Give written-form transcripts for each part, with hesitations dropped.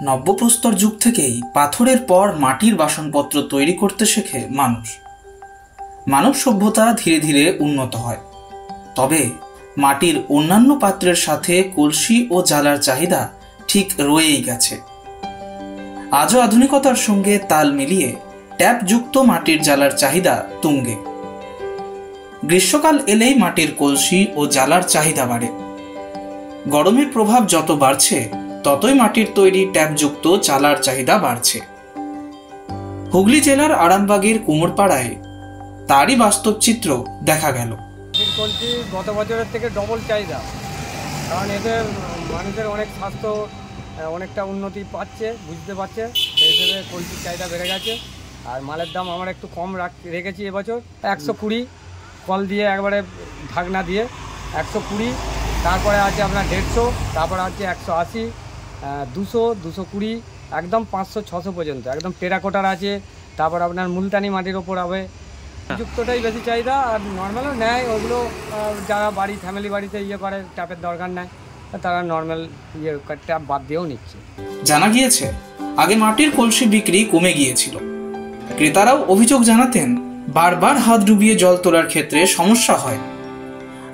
নব্যপ্রস্তর যুগ থেকেই পাথরের পর মাটির বাসনপত্র তৈরি করতে শেখে মানুষ। মানব সভ্যতা ধীরে ধীরে উন্নত হয়, তবে মাটির অন্যান্য পাত্রের সাথে কলসি ও জ্বালার চাহিদা ঠিক রয়েই গেছে। আজও আধুনিকতার সঙ্গে তাল মিলিয়ে ট্যাপযুক্ত মাটির জ্বালার চাহিদা তুঙ্গে। গ্রীষ্মকাল এলেই মাটির কলসি ও জ্বালার চাহিদা বাড়ে। গরমের প্রভাব যত বাড়ছে ততই মাটির তৈরি ট্যাপযুক্ত জ্বালার চাহিদা বাড়ছে। হুগলি জেলার আরামবাগের কুমোরপাড়ায় তারই বাস্তব চিত্র দেখা গেল। কলসি গত বছরের থেকে ডবল চাহিদা, কারণ এদের মানুষের অনেক স্বাস্থ্য অনেকটা উন্নতি পাচ্ছে, বুঝতে পারছে, সেই হিসেবে কলসির চাহিদা বেড়ে গেছে। আর মালের দাম আমরা একটু কম রেখেছি এবছর 120 কল দিয়ে, একবারে ঢাকনা দিয়ে 120, তারপরে আছে আপনার 150, তারপরে আছে 180, 200, 220, একদম 500-600 পর্যন্ত একদম টেরাকোটার আছে। তারপর আপনার মুলতানি মাটির ওপর হবে, যুক্তটাই বেশি চাহিদা। আর নর্মালও নেয়, ওগুলো যারা বাড়ি ফ্যামিলি বাড়িতে করে ট্যাপের দরকার নেয়, তারা নর্মাল ট্যাপ বাদ দিয়েও নিচ্ছে। জানা গিয়েছে আগে মাটির কলসি বিক্রি কমে গিয়েছিল। ক্রেতারাও অভিযোগ জানাতেন বারবার হাত ডুবিয়ে জল তোলার ক্ষেত্রে সমস্যা হয়,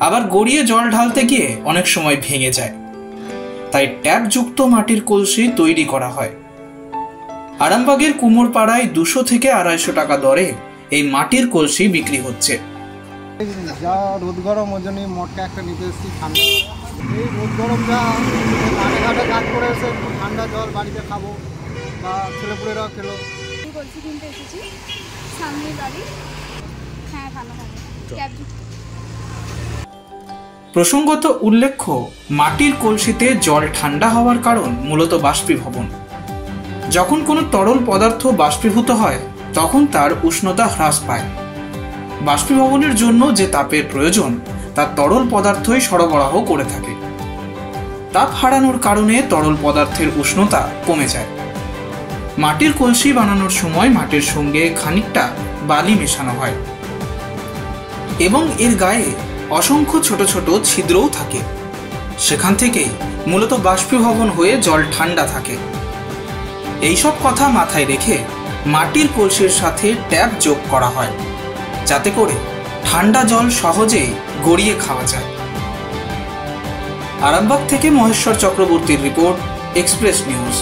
আবার গড়িয়ে জল ঢালতে গিয়ে অনেক সময় ভেঙে যায়। তাই ট্যাপযুক্ত মাটির কলসি তৈরি করা হয়। আরামবাগের কুমোরপাড়ায় 200 থেকে 250 টাকা দরে এই মাটির কলসি বিক্রি হচ্ছে। যা রোদ গরম, ওই জন্য মটকা একটা নিতে এসেছি। ঠান্ডা এই রোদ গরম, যা মাঠে ঘাটে কাজ করে এসে একটু ঠান্ডা জল বাড়িতে খাবো বা ছেলেপুলেরাও খেলো। কলসি কিনতে এসেছি, সামনের বাড়ি। হ্যাঁ, ভালো হবে। প্রসঙ্গত উল্লেখ্য, মাটির কলসিতে জল ঠান্ডা হওয়ার কারণ মূলত বাষ্পীভবন। যখন কোনো তরল পদার্থ বাষ্পীভূত হয় তখন তার উষ্ণতা হ্রাস পায়। বাষ্পীভবনের জন্য যে তাপের প্রয়োজন তা তরল পদার্থই সরবরাহ করে থাকে। তাপ হারানোর কারণে তরল পদার্থের উষ্ণতা কমে যায়। মাটির কলসি বানানোর সময় মাটির সঙ্গে খানিকটা বালি মেশানো হয় এবং এর গায়ে অসংখ্য ছোট ছোট ছিদ্রও থাকে। সেখান থেকেই মূলত বাষ্পীভবন হয়ে জল ঠান্ডা থাকে। এইসব কথা মাথায় রেখে মাটির কলসির সাথে ট্যাপ যোগ করা হয়, যাতে করে ঠান্ডা জল সহজেই গড়িয়ে খাওয়া যায়। আরামবাগ থেকে মহেশ্বর চক্রবর্তীর রিপোর্ট, এক্সপ্রেস নিউজ।